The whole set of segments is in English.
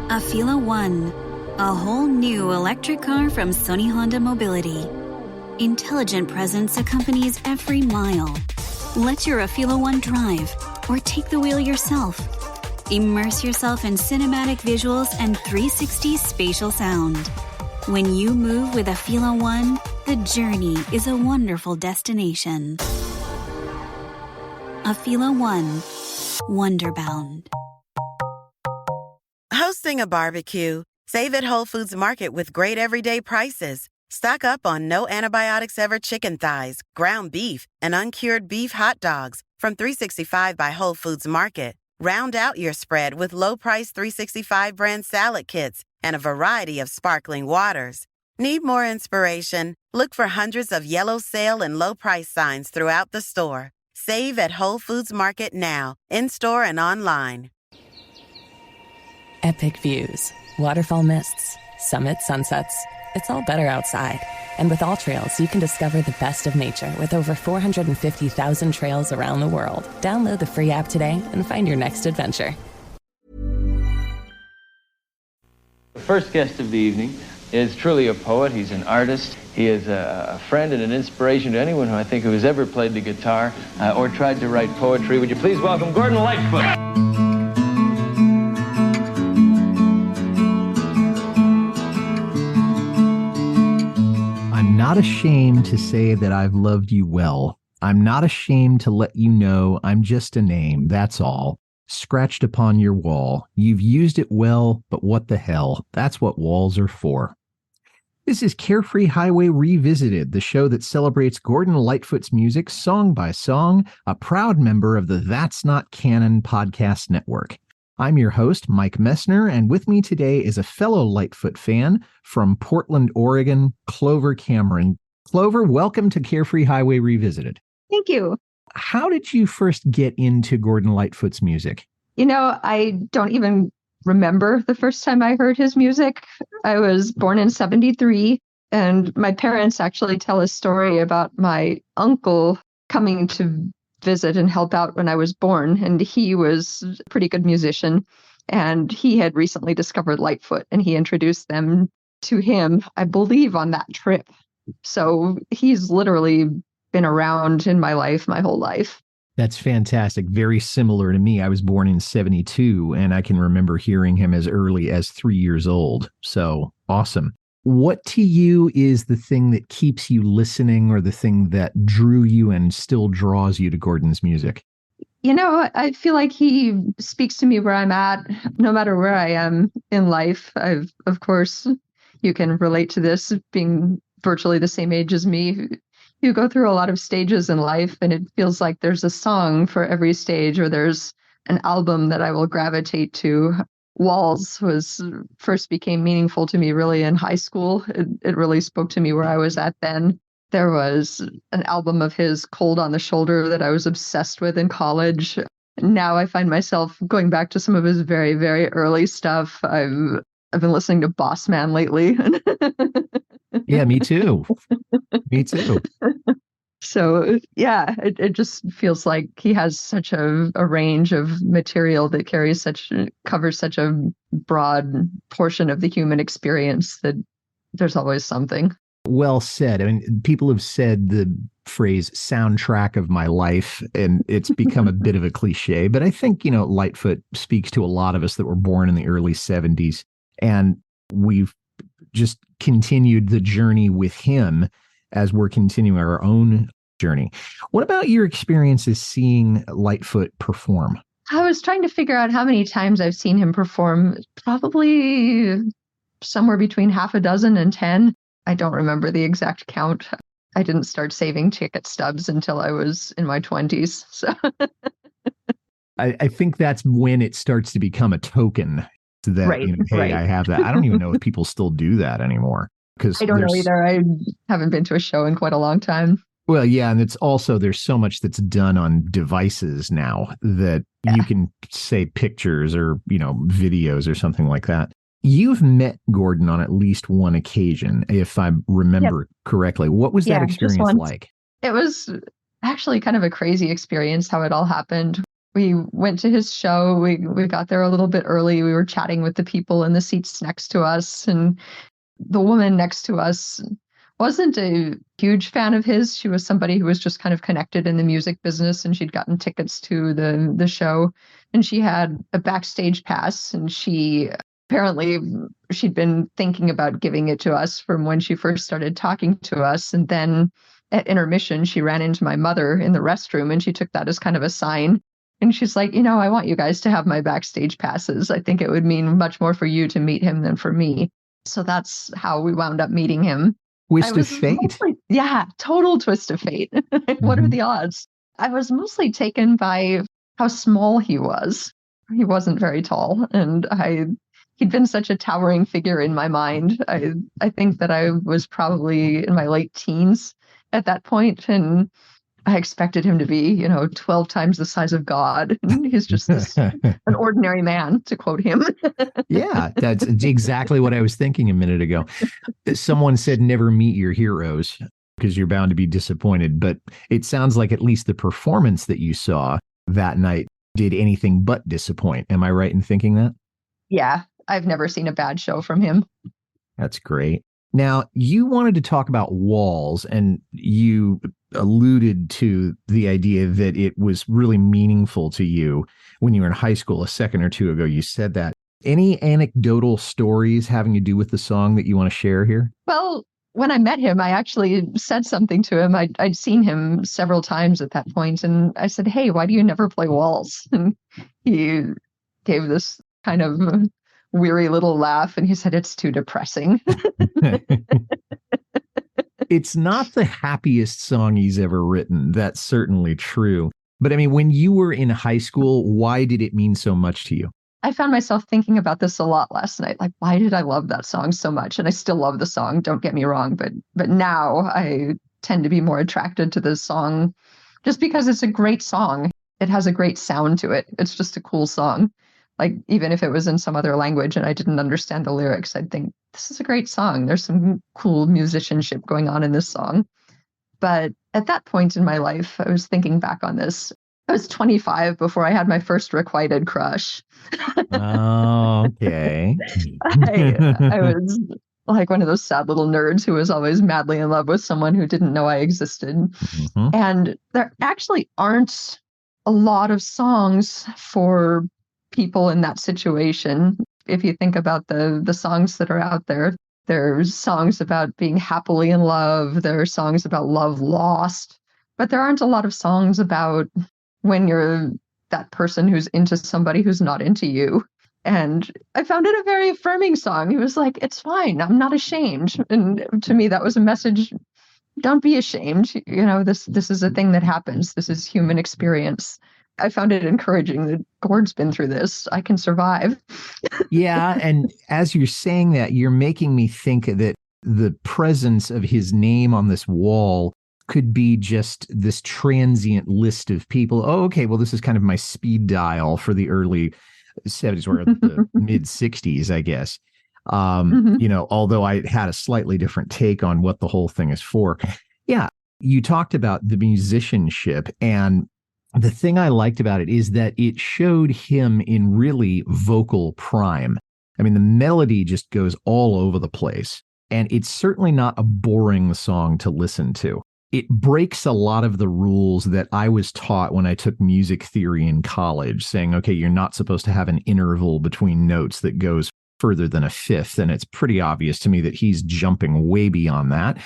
Afila One, a whole new electric car from Sony Honda Mobility. Intelligent presence accompanies every mile. Let your Afila One drive or take the wheel yourself. Immerse yourself in cinematic visuals and 360 spatial sound. When you move with Afila One, the journey is a wonderful destination. Afila One, Wonderbound. Hosting a barbecue? Save at Whole Foods Market with great everyday prices. Stock up on no antibiotics ever chicken thighs, ground beef, and uncured beef hot dogs from $3.65 by Whole Foods Market. Round out your spread with low-price $3.65 brand salad kits and a variety of sparkling waters. Need more inspiration? Look for hundreds of yellow sale and low price signs throughout the store. Save at Whole Foods Market now, in-store and online. Epic views, waterfall mists, summit sunsets. It's all better outside. And with All Trails, you can discover the best of nature with over 450,000 trails around the world. Download the free app today and find your next adventure. The first guest of the evening is truly a poet. He's an artist. He is a friend and an inspiration to anyone who I think who has ever played the guitar or tried to write poetry. Would you please welcome Gordon Lightfoot? I'm not ashamed to say that I've loved you well. I'm not ashamed to let you know I'm just a name, that's all. Scratched upon your wall. You've used it well, but what the hell? That's what walls are for. This is Carefree Highway Revisited, the show that celebrates Gordon Lightfoot's music song by song, a proud member of the That's Not Canon podcast network. I'm your host, Mike Messner, and with me today is a fellow Lightfoot fan from Portland, Oregon, Clover Cameron. Clover, welcome to Carefree Highway Revisited. Thank you. How did you first get into Gordon Lightfoot's music? You know, I don't even remember the first time I heard his music. I was born in 1973, and my parents actually tell a story about my uncle coming to visit and help out when I was born, and he was a pretty good musician, and he had recently discovered Lightfoot, and he introduced them to him, I believe, on that trip. So he's literally been around in my life my whole life. That's fantastic. Very similar to me. I was born in 1972, and I can remember hearing him as early as 3 years old. So awesome. What to you is the thing that keeps you listening, or the thing that drew you and still draws you to Gordon's music? You know, I feel like he speaks to me where I'm at, no matter where I am in life. Of course, you can relate to this, being virtually the same age as me. You go through a lot of stages in life, and it feels like there's a song for every stage, or there's an album that I will gravitate to. Walls first became meaningful to me really in high school. It really spoke to me where I was at then. There was an album of his, Cold on the Shoulder, that I was obsessed with in college. Now I find myself going back to some of his very, very early stuff. I've been listening to Boss Man lately. Yeah, me too. Me too. So, yeah, it just feels like he has such a range of material that covers such a broad portion of the human experience that there's always something. Well said. I mean, people have said the phrase soundtrack of my life, and it's become a bit of a cliche, but I think, Lightfoot speaks to a lot of us that were born in the early 70s, and we've just continued the journey with him as we're continuing our own journey. What about your experiences seeing Lightfoot perform? I was trying to figure out how many times I've seen him perform. Probably somewhere between half a dozen and 10. I don't remember the exact count. I didn't start saving ticket stubs until I was in my 20s. So I think that's when it starts to become a token that, right, hey, right. I have that. I don't even know if people still do that anymore. I don't know either. I haven't been to a show in quite a long time. Well, yeah, and it's also, there's so much that's done on devices now that you can say pictures or, videos or something like that. You've met Gordon on at least one occasion, if I remember correctly. What was that experience like? It was actually kind of a crazy experience how it all happened. We went to his show. We got there a little bit early. We were chatting with the people in the seats next to us, and the woman next to us wasn't a huge fan of his. She was somebody who was just kind of connected in the music business, and she'd gotten tickets to the show, and she had a backstage pass, and apparently she'd been thinking about giving it to us from when she first started talking to us. And then at intermission, she ran into my mother in the restroom, and she took that as kind of a sign. And she's like, I want you guys to have my backstage passes. I think it would mean much more for you to meet him than for me. So that's how we wound up meeting him. Twist of fate. Total twist of fate. What are the odds? I was mostly taken by how small he was. He wasn't very tall, and he'd been such a towering figure in my mind. I think that I was probably in my late teens at that point, and I expected him to be, 12 times the size of God. And he's just an ordinary man, to quote him. Yeah, that's exactly what I was thinking a minute ago. Someone said never meet your heroes because you're bound to be disappointed. But it sounds like at least the performance that you saw that night did anything but disappoint. Am I right in thinking that? Yeah, I've never seen a bad show from him. That's great. Now, you wanted to talk about walls, and you alluded to the idea that it was really meaningful to you when you were in high school. A second or two ago, you said that. Any anecdotal stories having to do with the song that you want to share here? Well, when I met him, I actually said something to him. I'd seen him several times at that point, and I said, "Hey, why do you never play walls?" And he gave this kind of weary little laugh, and he said, "It's too depressing." It's not the happiest song he's ever written. That's certainly true. But I mean, when you were in high school, why did it mean so much to you? I found myself thinking about this a lot last night. Like, why did I love that song so much? And I still love the song, don't get me wrong, but now I tend to be more attracted to this song just because it's a great song. It has a great sound to it. It's just a cool song. Like, even if it was in some other language and I didn't understand the lyrics, I'd think, this is a great song. There's some cool musicianship going on in this song. But at that point in my life, I was thinking back on this. I was 25 before I had my first requited crush. Oh, okay. I was like one of those sad little nerds who was always madly in love with someone who didn't know I existed. Mm-hmm. And there actually aren't a lot of songs for people in that situation. If you think about the songs that are out there, there's songs about being happily in love. There are songs about love lost. But there aren't a lot of songs about when you're that person who's into somebody who's not into you. And I found it a very affirming song. He was like, it's fine. I'm not ashamed. And to me, that was a message. Don't be ashamed. This is a thing that happens. This is human experience. I found it encouraging that Gord's been through this. I can survive. Yeah. And as you're saying that, you're making me think that the presence of his name on this wall could be just this transient list of people. Oh, okay. Well, this is kind of my speed dial for the early 70s or the mid 60s, I guess. Although I had a slightly different take on what the whole thing is for. Yeah. You talked about the musicianship, and the thing I liked about it is that it showed him in really vocal prime. I mean, the melody just goes all over the place, and it's certainly not a boring song to listen to. It breaks a lot of the rules that I was taught when I took music theory in college, saying, okay, you're not supposed to have an interval between notes that goes further than a fifth. And it's pretty obvious to me that he's jumping way beyond that,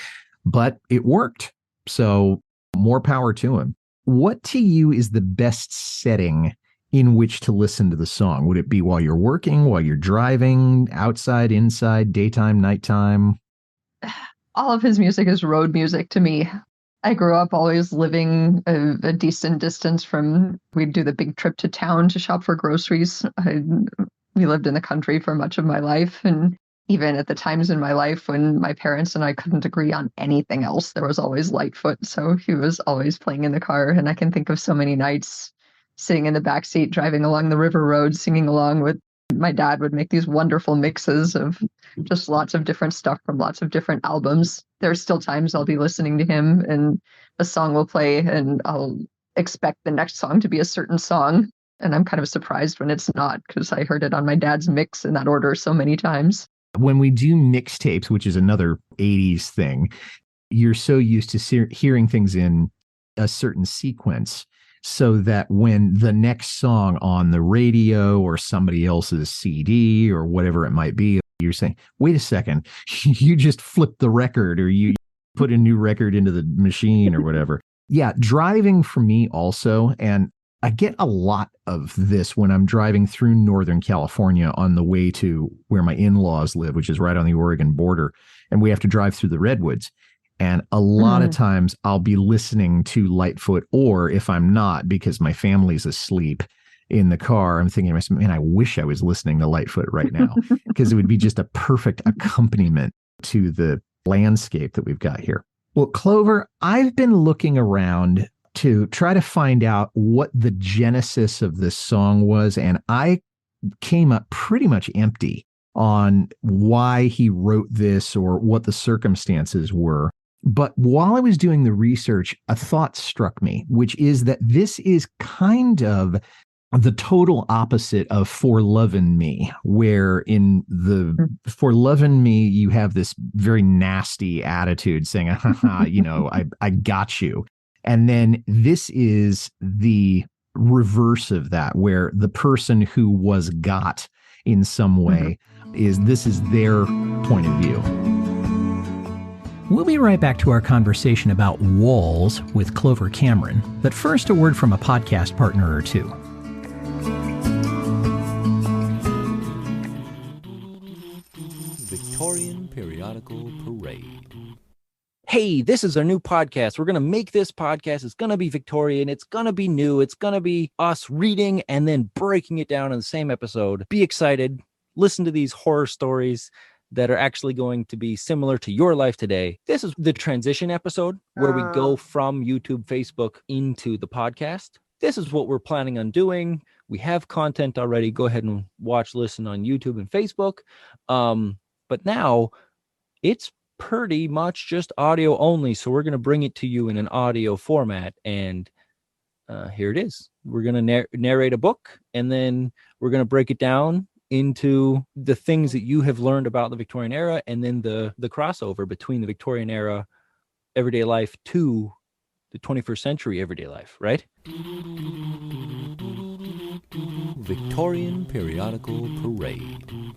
but it worked. So more power to him. What to you is the best setting in which to listen to the song? Would it be while you're working, while you're driving, outside, inside, daytime, nighttime? All of his music is road music to me. I grew up always living a decent distance we'd do the big trip to town to shop for groceries. We lived in the country for much of my life. And even at the times in my life when my parents and I couldn't agree on anything else, there was always Lightfoot. So he was always playing in the car. And I can think of so many nights sitting in the backseat, driving along the river road, singing along with my dad. Would make these wonderful mixes of just lots of different stuff from lots of different albums. There's still times I'll be listening to him and a song will play and I'll expect the next song to be a certain song. And I'm kind of surprised when it's not, because I heard it on my dad's mix in that order so many times. When we do mixtapes, which is another 80s thing, you're so used to hearing things in a certain sequence so that when the next song on the radio or somebody else's CD or whatever it might be, you're saying, wait a second, you just flipped the record or you put a new record into the machine or whatever. Yeah, driving for me also, and I get a lot of this when I'm driving through Northern California on the way to where my in-laws live, which is right on the Oregon border, and we have to drive through the redwoods. And a lot of times I'll be listening to Lightfoot, or if I'm not, because my family's asleep in the car, I'm thinking to myself, man, I wish I was listening to Lightfoot right now, because it would be just a perfect accompaniment to the landscape that we've got here. Well, Clover, I've been looking around to try to find out what the genesis of this song was, and I came up pretty much empty on why he wrote this or what the circumstances were. But while I was doing the research, a thought struck me, which is that this is kind of the total opposite of For Lovin' Me, where in the For Lovin' Me, you have this very nasty attitude saying, I got you. And then this is the reverse of that, where the person who was got in some way this is their point of view. We'll be right back to our conversation about walls with Clover Cameron. But first, a word from a podcast partner or two. Victorian Periodical Parade. Hey, this is our new podcast. We're going to make this podcast. It's going to be Victorian. It's going to be new. It's going to be us reading and then breaking it down in the same episode. Be excited. Listen to these horror stories that are actually going to be similar to your life today. This is the transition episode where we go from YouTube, Facebook into the podcast. This is what we're planning on doing. We have content already. Go ahead and watch, listen on YouTube and Facebook. But now it's pretty much just audio only. So we're going to bring it to you in an audio format. And here it is. We're going to narrate a book, and then we're going to break it down into the things that you have learned about the Victorian era, and then the crossover between the Victorian era everyday life to the 21st century everyday life, right? Victorian Periodical Parade.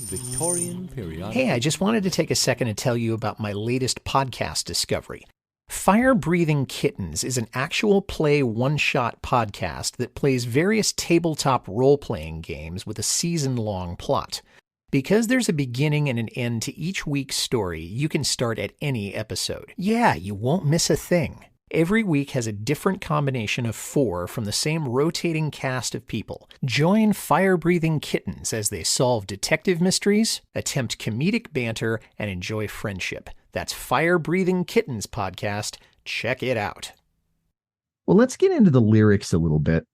Victorian Periodical. Hey, I just wanted to take a second to tell you about my latest podcast discovery. Firebreathing Kittens is an actual play one-shot podcast that plays various tabletop role-playing games with a season-long plot. Because there's a beginning and an end to each week's story, you can start at any episode. Yeah, you won't miss a thing. Every week has a different combination of 4 from the same rotating cast of people. Join Firebreathing Kittens as they solve detective mysteries, attempt comedic banter, and enjoy friendship. That's Firebreathing Kittens podcast. Check it out. Well, let's get into the lyrics a little bit.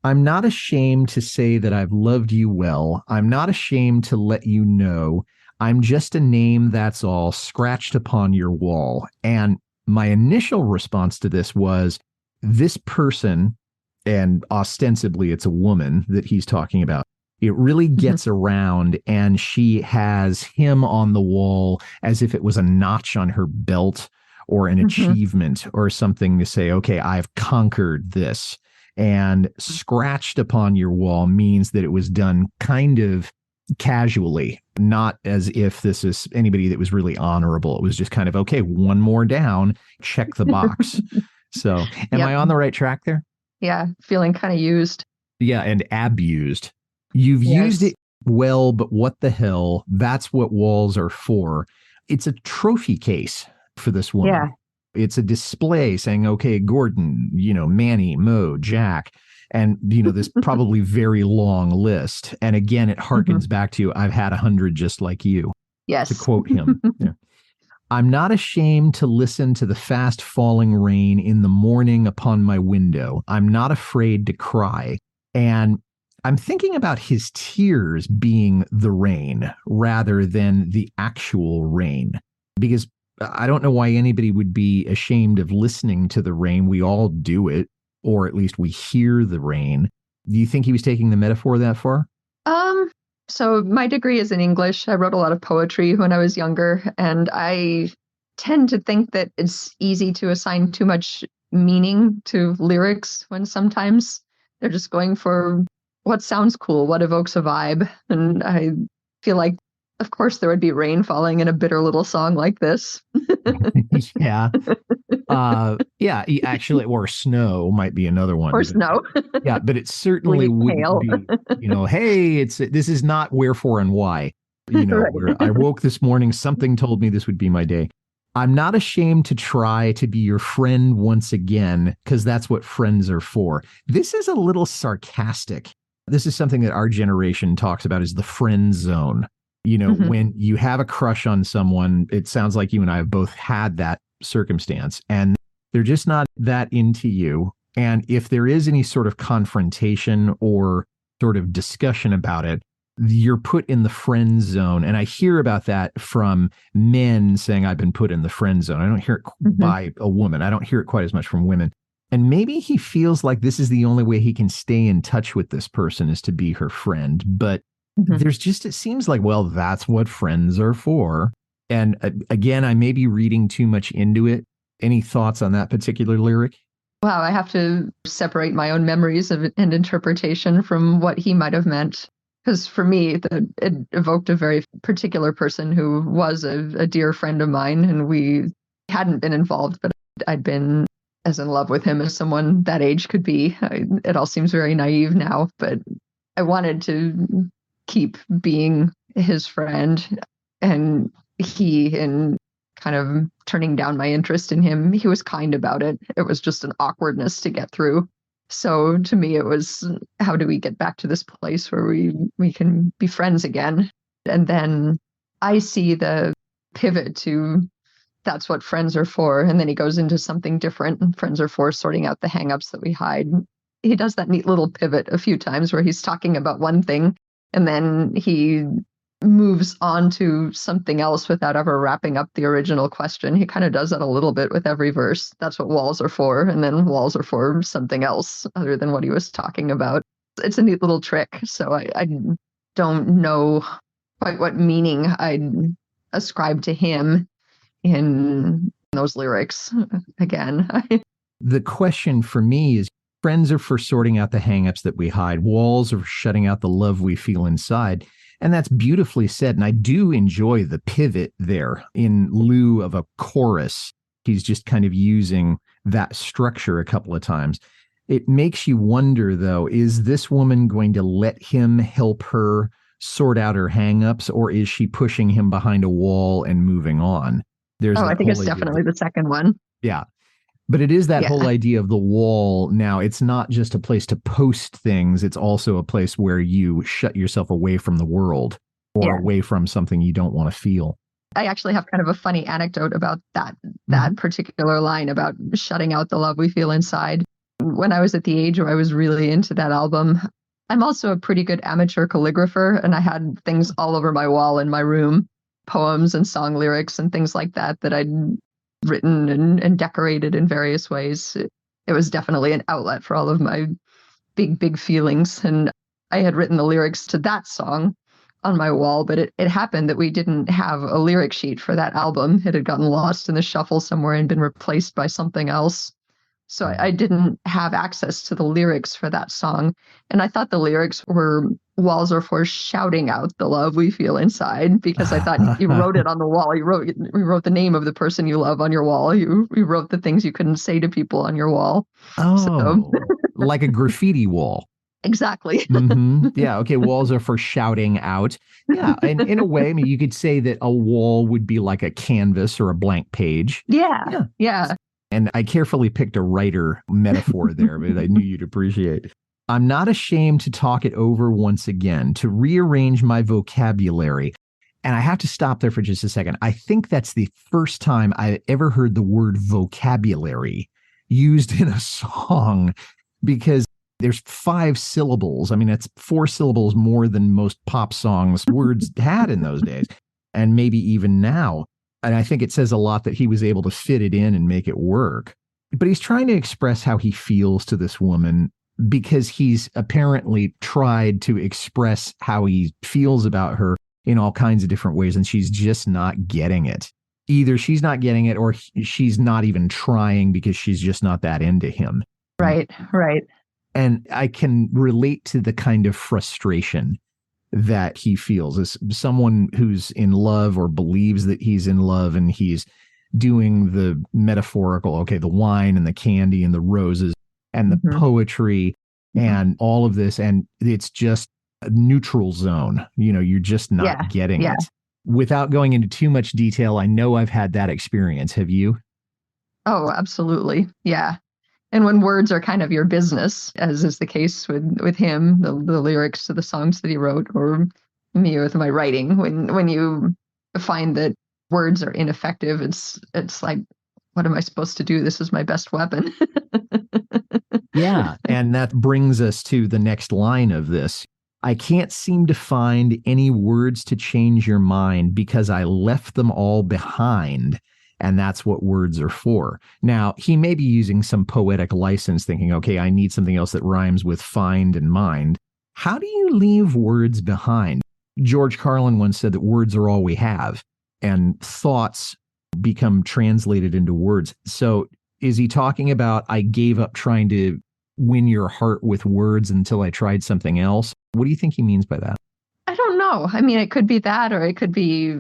I'm not ashamed to say that I've loved you well. I'm not ashamed to let you know. I'm just a name, that's all, scratched upon your wall. And my initial response to this was, this person, and ostensibly it's a woman that he's talking about, it really gets around, and she has him on the wall as if it was a notch on her belt or an achievement or something to say, okay, I've conquered this. And scratched upon your wall means that it was done kind of casually, not as if this is anybody that was really honorable. It was just kind of, okay, one more down, check the box. So am I on the right track there? Yeah, feeling kind of used. Yeah, and abused. You've used it well, but what the hell? That's what walls are for. It's a trophy case for this woman. Yeah. It's a display saying, okay, Gordon, Manny, Mo, Jack, and, this probably very long list. And again, it harkens back to, I've had 100 just like you. Yes. To quote him. Yeah. I'm not ashamed to listen to the fast falling rain in the morning upon my window. I'm not afraid to cry. And I'm thinking about his tears being the rain rather than the actual rain, because I don't know why anybody would be ashamed of listening to the rain. We all do it, or at least we hear the rain. Do you think he was taking the metaphor that far? So my degree is in English. I wrote a lot of poetry when I was younger, and I tend to think that it's easy to assign too much meaning to lyrics when sometimes they're just going for what sounds cool, what evokes a vibe. And I feel like, of course, there would be rain falling in a bitter little song like this. Yeah. Yeah, actually, or snow might be another one. Or snow. Yeah, but it certainly wouldn't be, hey, this is not wherefore and why. Right. Where I woke this morning, something told me this would be my day. I'm not ashamed to try to be your friend once again, because that's what friends are for. This is a little sarcastic. This is something that our generation talks about is the friend zone. When you have a crush on someone, it sounds like you and I have both had that circumstance, and they're just not that into you. And if there is any sort of confrontation or sort of discussion about it, you're put in the friend zone. And I hear about that from men saying, I've been put in the friend zone. I don't hear it by a woman. I don't hear it quite as much from women. And maybe he feels like this is the only way he can stay in touch with this person is to be her friend. But there's just, it seems like, well, that's what friends are for. And again, I may be reading too much into it. Any thoughts on that particular lyric? Wow, I have to separate my own memories and interpretation from what he might have meant. Because for me, it evoked a very particular person who was a dear friend of mine, and we hadn't been involved, but I'd been as in love with him as someone that age could be. It all seems very naive now, but I wanted to keep being his friend. And he, in kind of turning down my interest in him, he was kind about it. It was just an awkwardness to get through. So to me, it was, how do we get back to this place where we can be friends again? And then I see the pivot to that's what friends are for. And then he goes into something different. And friends are for sorting out the hangups that we hide. He does that neat little pivot a few times where he's talking about one thing and then he moves on to something else without ever wrapping up the original question. He kind of does that a little bit with every verse. That's what walls are for. And then walls are for something else other than what he was talking about. It's a neat little trick. So I don't know quite what meaning I'd ascribe to him in those lyrics again. The question for me is, friends are for sorting out the hangups that we hide. Walls are for shutting out the love we feel inside. And that's beautifully said. And I do enjoy the pivot there in lieu of a chorus. He's just kind of using that structure a couple of times. It makes you wonder, though, is this woman going to let him help her sort out her hangups, or is she pushing him behind a wall and moving on? I think it's definitely the second one. Yeah. But it is that whole idea of the wall. Now, it's not just a place to post things. It's also a place where you shut yourself away from the world or away from something you don't want to feel. I actually have kind of a funny anecdote about that particular line about shutting out the love we feel inside. When I was at the age where I was really into that album, I'm also a pretty good amateur calligrapher, and I had things all over my wall in my room, poems and song lyrics and things like that I'd written and decorated in various ways. It was definitely an outlet for all of my big feelings. And I had written the lyrics to that song on my wall, but it happened that we didn't have a lyric sheet for that album. It had gotten lost in the shuffle somewhere and been replaced by something else. So I didn't have access to the lyrics for that song. And I thought the lyrics were walls are for shouting out the love we feel inside, because I thought you wrote it on the wall. You wrote the name of the person you love on your wall. You wrote the things you couldn't say to people on your wall. Oh, like a graffiti wall. Exactly. Yeah. Okay. Walls are for shouting out. Yeah. And in a way, I mean, you could say that a wall would be like a canvas or a blank page. Yeah. And I carefully picked a writer metaphor there, but I knew you'd appreciate. I'm not ashamed to talk it over once again, to rearrange my vocabulary. And I have to stop there for just a second. I think that's the first time I ever heard the word vocabulary used in a song, because there's 5 syllables. I mean, it's 4 syllables more than most pop songs words had in those days, and maybe even now. And I think it says a lot that he was able to fit it in and make it work. But he's trying to express how he feels to this woman because he's apparently tried to express how he feels about her in all kinds of different ways, and she's just not getting it. Either she's not getting it or she's not even trying because she's just not that into him. Right. And I can relate to the kind of frustration that he feels as someone who's in love or believes that he's in love, and he's doing the metaphorical, okay, the wine and the candy and the roses and the poetry and all of this. And it's just a neutral zone. You're just not getting it. Without going into too much detail, I know I've had that experience. Have you? Oh, absolutely. Yeah. And when words are kind of your business, as is the case with him, the lyrics to the songs that he wrote, or me with my writing, when you find that words are ineffective, it's like, what am I supposed to do? This is my best weapon. Yeah. And that brings us to the next line of this. I can't seem to find any words to change your mind because I left them all behind. And that's what words are for. Now, he may be using some poetic license thinking, okay, I need something else that rhymes with find and mind. How do you leave words behind? George Carlin once said that words are all we have, and thoughts become translated into words. So is he talking about, I gave up trying to win your heart with words until I tried something else? What do you think he means by that? I don't know. I mean, it could be that, or it could be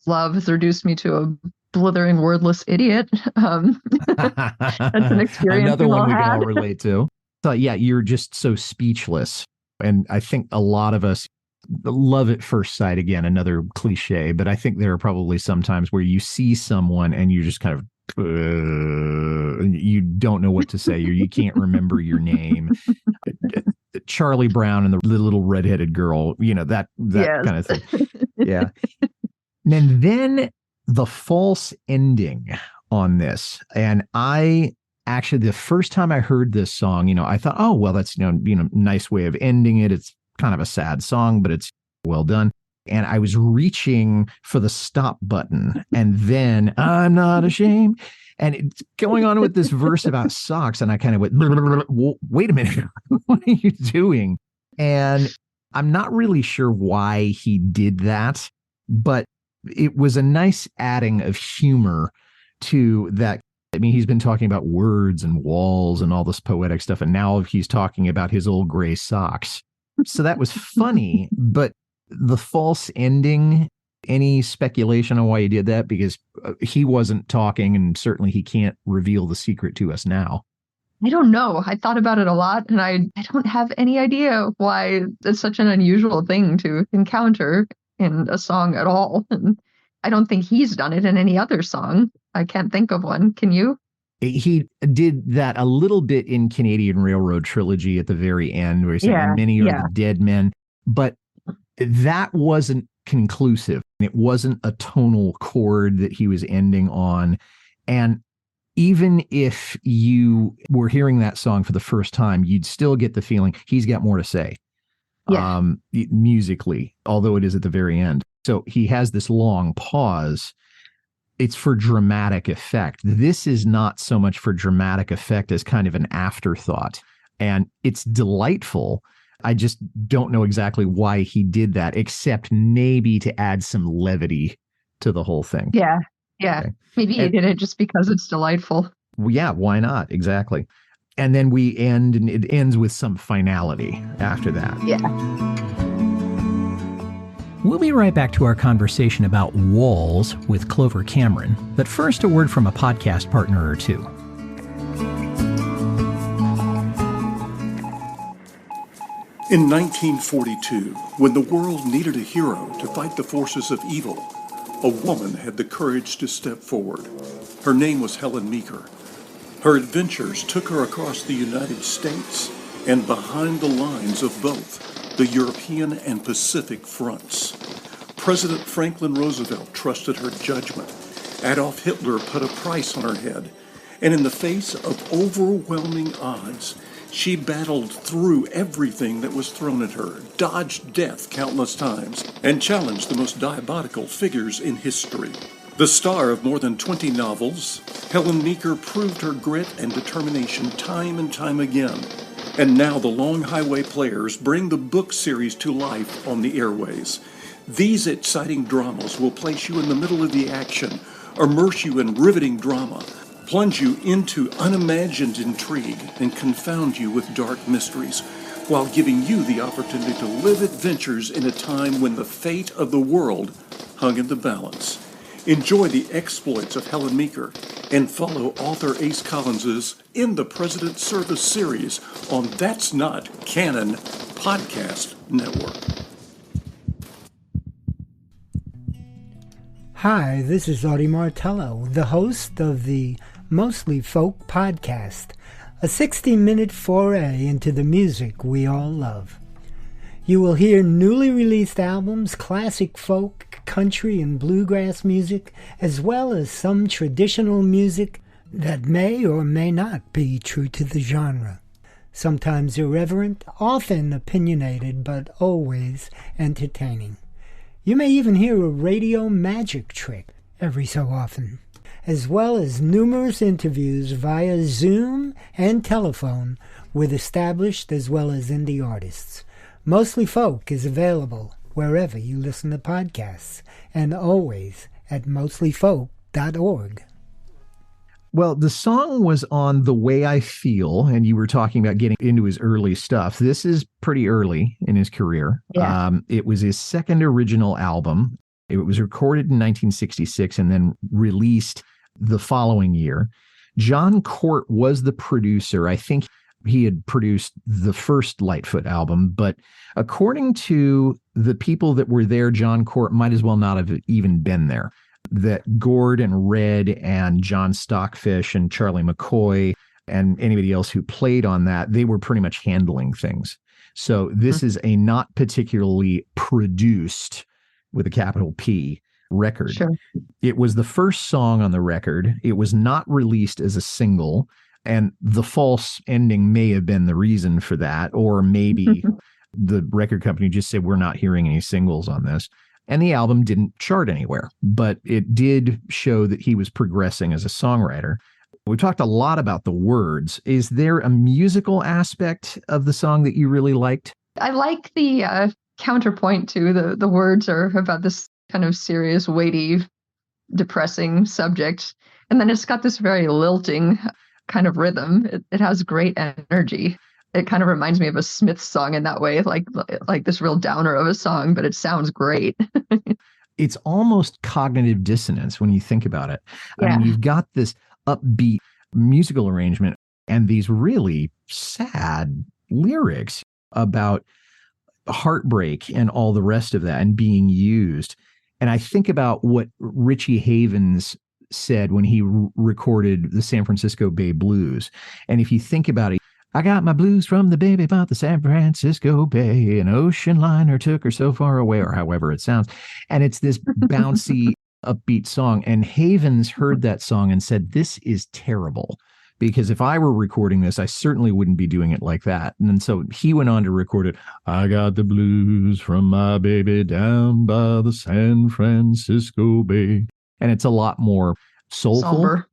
love has reduced me to a blithering, wordless idiot. That's an experience. Another one we can had. all relate to. So yeah, you're just so speechless. And I think a lot of us love at first sight, again, another cliche, but I think there are probably some times where you see someone and you just kind of, you don't know what to say, or you can't remember your name. Charlie Brown and the little redheaded girl, that Yes. kind of thing. Yeah. And then the false ending on this. And I actually, the first time I heard this song, I thought, oh, well, that's, nice way of ending it. It's kind of a sad song, but it's well done. And I was reaching for the stop button, and then I'm not ashamed. And it's going on with this verse about socks. And I kind of went, wait a minute, what are you doing? And I'm not really sure why he did that, but it was a nice adding of humor to that. I mean, he's been talking about words and walls and all this poetic stuff, and now he's talking about his old gray socks. So that was funny, but the false ending, any speculation on why he did that? Because he wasn't talking, and certainly he can't reveal the secret to us now. I don't know. I thought about it a lot, and I don't have any idea why it's such an unusual thing to encounter in a song at all. And I don't think he's done it in any other song. I can't think of one. Can you? He did that a little bit in Canadian Railroad Trilogy at the very end, where he said, many are the dead men. But that wasn't conclusive. It wasn't a tonal chord that he was ending on. And even if you were hearing that song for the first time, you'd still get the feeling he's got more to say. Musically, although it is at the very end. So he has this long pause. It's for dramatic effect. This is not so much for dramatic effect as kind of an afterthought. And it's delightful. I just don't know exactly why he did that, except maybe to add some levity to the whole thing. Yeah. Okay. Maybe he did it just because it's delightful. Well, yeah, why not? Exactly. And then we end, and it ends with some finality after that. Yeah. We'll be right back to our conversation about walls with Clover Cameron. But first, a word from a podcast partner or two. In 1942, when the world needed a hero to fight the forces of evil, a woman had the courage to step forward. Her name was Helen Meeker. Her adventures took her across the United States and behind the lines of both the European and Pacific fronts. President Franklin Roosevelt trusted her judgment. Adolf Hitler put a price on her head. And in the face of overwhelming odds, she battled through everything that was thrown at her, dodged death countless times, and challenged the most diabolical figures in history. The star of more than 20 novels, Helen Meeker proved her grit and determination time and time again. And now the Long Highway Players bring the book series to life on the airways. These exciting dramas will place you in the middle of the action, immerse you in riveting drama, plunge you into unimagined intrigue, and confound you with dark mysteries, while giving you the opportunity to live adventures in a time when the fate of the world hung in the balance. Enjoy the exploits of Helen Meeker and follow author Ace Collins's In the President's Service series on That's Not Canon Podcast Network. Hi, this is Audie Martello, the host of the Mostly Folk podcast, a 60-minute foray into the music we all love. You will hear newly released albums, classic folk, country, and bluegrass music, as well as some traditional music that may or may not be true to the genre. Sometimes irreverent, often opinionated, but always entertaining. You may even hear a radio magic trick every so often, as well as numerous interviews via Zoom and telephone with established as well as indie artists. Mostly Folk is available wherever you listen to podcasts, and always at mostlyfolk.org. Well, the song was on The Way I Feel, and you were talking about getting into his early stuff. This is pretty early in his career. Yeah. It was his second original album. It was recorded in 1966 and then released the following year. John Cort was the producer. I think he had produced the first Lightfoot album, but according to the people that were there, John Cort might as well not have even been there. That Gord and Red and John Stockfish and Charlie McCoy and anybody else who played on that, they were pretty much handling things. So this is a not particularly produced, with a capital P, record. Sure. It was the first song on the record. It was not released as a single, and the false ending may have been the reason for that, or maybe the record company just said, we're not hearing any singles on this. And the album didn't chart anywhere, but it did show that he was progressing as a songwriter. We talked a lot about the words. Is there a musical aspect of the song that you really liked? I like the counterpoint to the words are about this kind of serious, weighty, depressing subject. And then it's got this very lilting kind of rhythm. It has great energy. It kind of reminds me of a Smiths song in that way, like this real downer of a song, but it sounds great. It's almost cognitive dissonance when you think about it. Yeah. I mean, you've got this upbeat musical arrangement and these really sad lyrics about heartbreak and all the rest of that and being used. And I think about what Richie Havens said when he recorded the San Francisco Bay Blues. And if you think about it, I got my blues from the baby about the San Francisco Bay. An ocean liner took her so far away, or however it sounds. And it's this bouncy, upbeat song. And Havens heard that song and said, this is terrible. Because if I were recording this, I certainly wouldn't be doing it like that. And then so he went on to record it. I got the blues from my baby down by the San Francisco Bay. And it's a lot more soulful. Somber.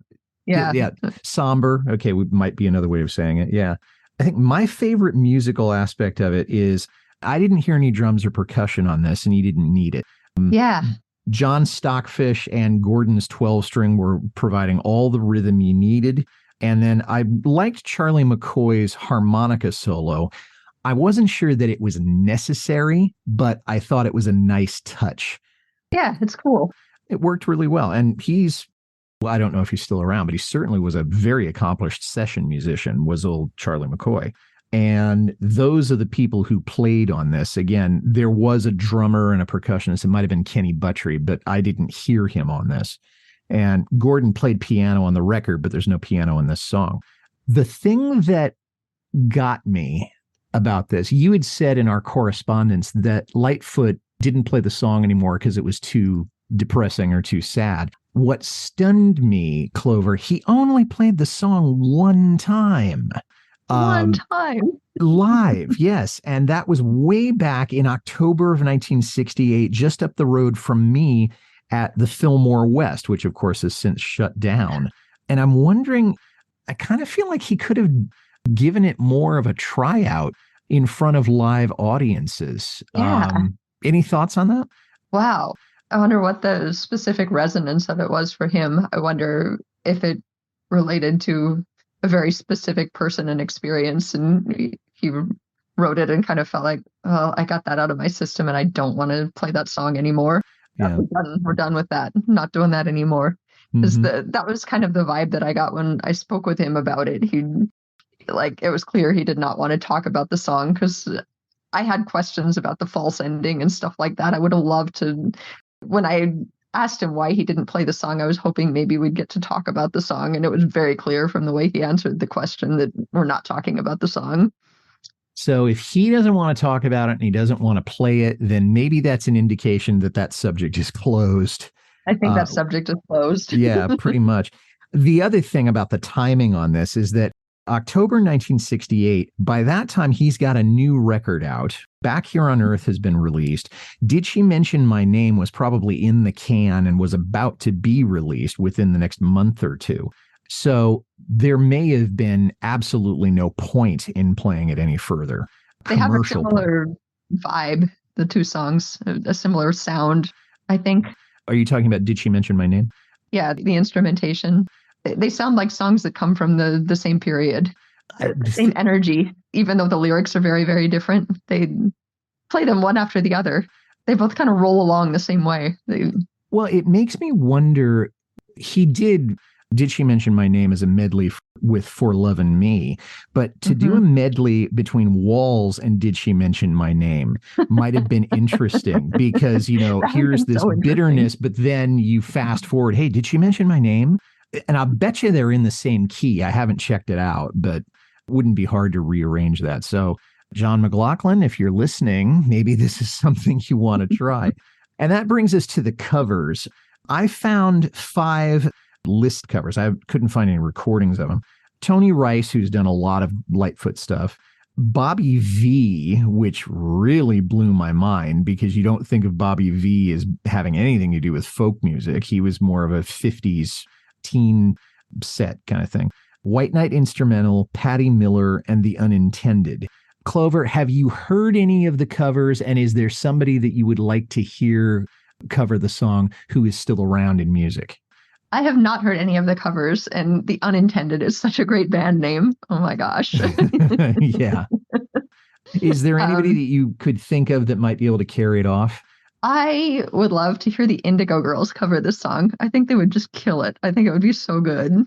Yeah. Yeah. Somber. Okay. Might be another way of saying it. Yeah. I think my favorite musical aspect of it is I didn't hear any drums or percussion on this, and he didn't need it. Yeah. John Stockfish and Gordon's 12-string were providing all the rhythm you needed. And then I liked Charlie McCoy's harmonica solo. I wasn't sure that it was necessary, but I thought it was a nice touch. Yeah, it's cool. It worked really well. And well, I don't know if he's still around, but he certainly was a very accomplished session musician, was old Charlie McCoy. And those are the people who played on this. Again, there was a drummer and a percussionist. It might have been Kenny Buttry, but I didn't hear him on this. And Gordon played piano on the record, but there's no piano in this song. The thing that got me about this, you had said in our correspondence that Lightfoot didn't play the song anymore because it was too depressing or too sad. What stunned me, Clover, he only played the song one time. One time. Live, yes. And that was way back in October of 1968, just up the road from me. at the Fillmore West, which of course has since shut down. And I'm wondering, I kind of feel like he could have given it more of a tryout in front of live audiences. Yeah. Any thoughts on that? Wow. I wonder what the specific resonance of it was for him. I wonder if it related to a very specific person and experience, and he wrote it and kind of felt like, well, I got that out of my system and I don't want to play that song anymore. Yeah. We're done with that. Not doing that anymore. Because that was kind of the vibe that I got when I spoke with him about it. It was clear he did not want to talk about the song, because I had questions about the false ending and stuff like that. I would have loved to, when I asked him why he didn't play the song, I was hoping maybe we'd get to talk about the song. And it was very clear from the way he answered the question that we're not talking about the song. So if he doesn't want to talk about it and he doesn't want to play it, then maybe that's an indication that that subject is closed. I think that subject is closed. Yeah, pretty much. The other thing about the timing on this is that October 1968, by that time, he's got a new record out. Back Here on Earth has been released. Did She Mention My Name was probably in the can and was about to be released within the next month or two. So there may have been absolutely no point in playing it any further. They have a similar vibe, the two songs, a similar sound, I think. Are you talking about Did She Mention My Name? Yeah, the instrumentation. They sound like songs that come from the same period, the same energy, even though the lyrics are very, very different. They play them one after the other. They both kind of roll along the same way. Well, it makes me wonder, Did She Mention My Name as a medley with For Love and Me, but to do a medley between Walls and Did She Mention My Name might have been interesting because, here's this bitterness, but then you fast forward, hey, did she mention my name? And I'll bet you they're in the same key. I haven't checked it out, but wouldn't be hard to rearrange that. So John McLaughlin, if you're listening, maybe this is something you want to try. And that brings us to the covers. I found 5 list covers. I couldn't find any recordings of them. Tony Rice, who's done a lot of Lightfoot stuff. Bobby V, which really blew my mind because you don't think of Bobby V as having anything to do with folk music. He was more of a 50s teen set kind of thing. White Knight Instrumental, Patty Miller, and The Unintended. Clover, have you heard any of the covers? And is there somebody that you would like to hear cover the song who is still around in music? I have not heard any of the covers, and The Unintended is such a great band name. Oh my gosh. Yeah. Is there anybody that you could think of that might be able to carry it off? I would love to hear the Indigo Girls cover this song. I think they would just kill it. I think it would be so good.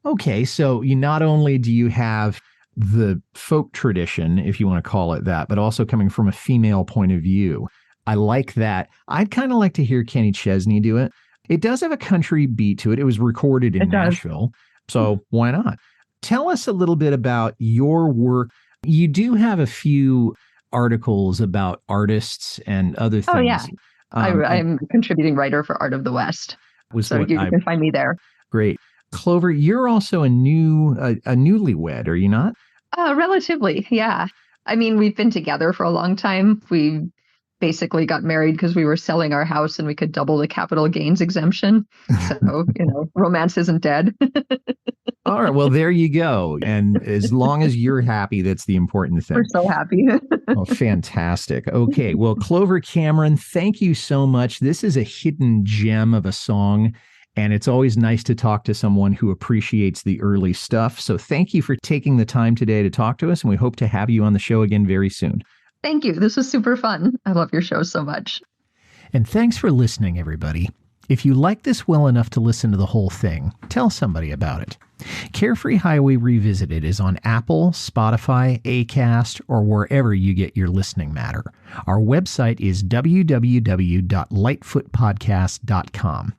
Okay. So not only do you have the folk tradition, if you want to call it that, but also coming from a female point of view. I like that. I'd kind of like to hear Kenny Chesney do it. It does have a country beat to it. It was recorded in Nashville. So why not? Tell us a little bit about your work. You do have a few articles about artists and other things. Oh, yeah. I'm a contributing writer for Art of the West. So you can find me there. Great. Clover, you're also a newlywed, are you not? Relatively, yeah. I mean, we've been together for a long time. We basically got married because we were selling our house and we could double the capital gains exemption. So, romance isn't dead. All right. Well, there you go. And as long as you're happy, that's the important thing. We're so happy. Oh, fantastic. Okay. Well, Clover Cameron, thank you so much. This is a hidden gem of a song. And it's always nice to talk to someone who appreciates the early stuff. So thank you for taking the time today to talk to us. And we hope to have you on the show again very soon. Thank you. This was super fun. I love your show so much. And thanks for listening, everybody. If you like this well enough to listen to the whole thing, tell somebody about it. Carefree Highway Revisited is on Apple, Spotify, Acast, or wherever you get your listening matter. Our website is www.lightfootpodcast.com.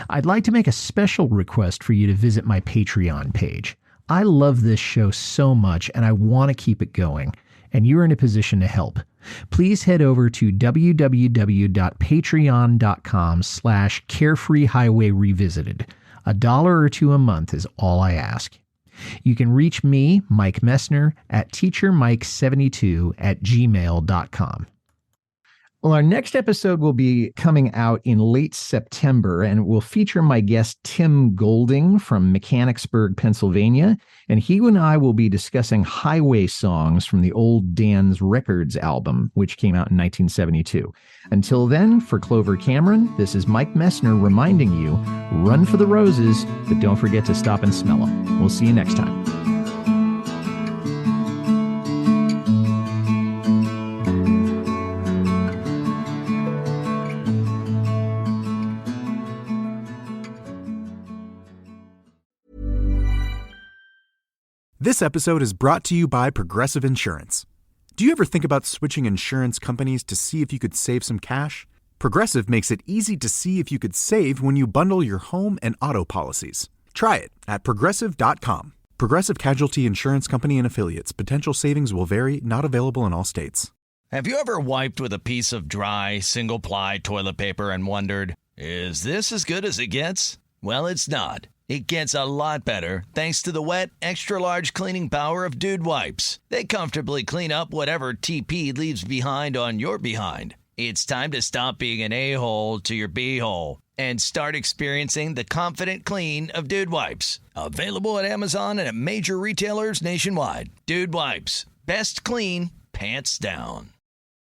I'd like to make a special request for you to visit my Patreon page. I love this show so much and I want to keep it going, and you're in a position to help. Please head over to www.patreon.com/carefreehighwayrevisited. $1 or $2 a month is all I ask. You can reach me, Mike Messner, at teachermike72@gmail.com. Well, our next episode will be coming out in late September, and it will feature my guest Tim Golding from Mechanicsburg, Pennsylvania. And he and I will be discussing highway songs from the old Dan's Records album, which came out in 1972. Until then, for Clover Cameron, this is Mike Messner reminding you, run for the roses, but don't forget to stop and smell them. We'll see you next time. This episode is brought to you by Progressive Insurance. Do you ever think about switching insurance companies to see if you could save some cash? Progressive makes it easy to see if you could save when you bundle your home and auto policies. Try it at Progressive.com. Progressive Casualty Insurance Company and Affiliates. Potential savings will vary, not available in all states. Have you ever wiped with a piece of dry, single-ply toilet paper and wondered, is this as good as it gets? Well, it's not. It gets a lot better thanks to the wet, extra-large cleaning power of Dude Wipes. They comfortably clean up whatever TP leaves behind on your behind. It's time to stop being an a-hole to your b-hole and start experiencing the confident clean of Dude Wipes. Available at Amazon and at major retailers nationwide. Dude Wipes. Best clean, pants down.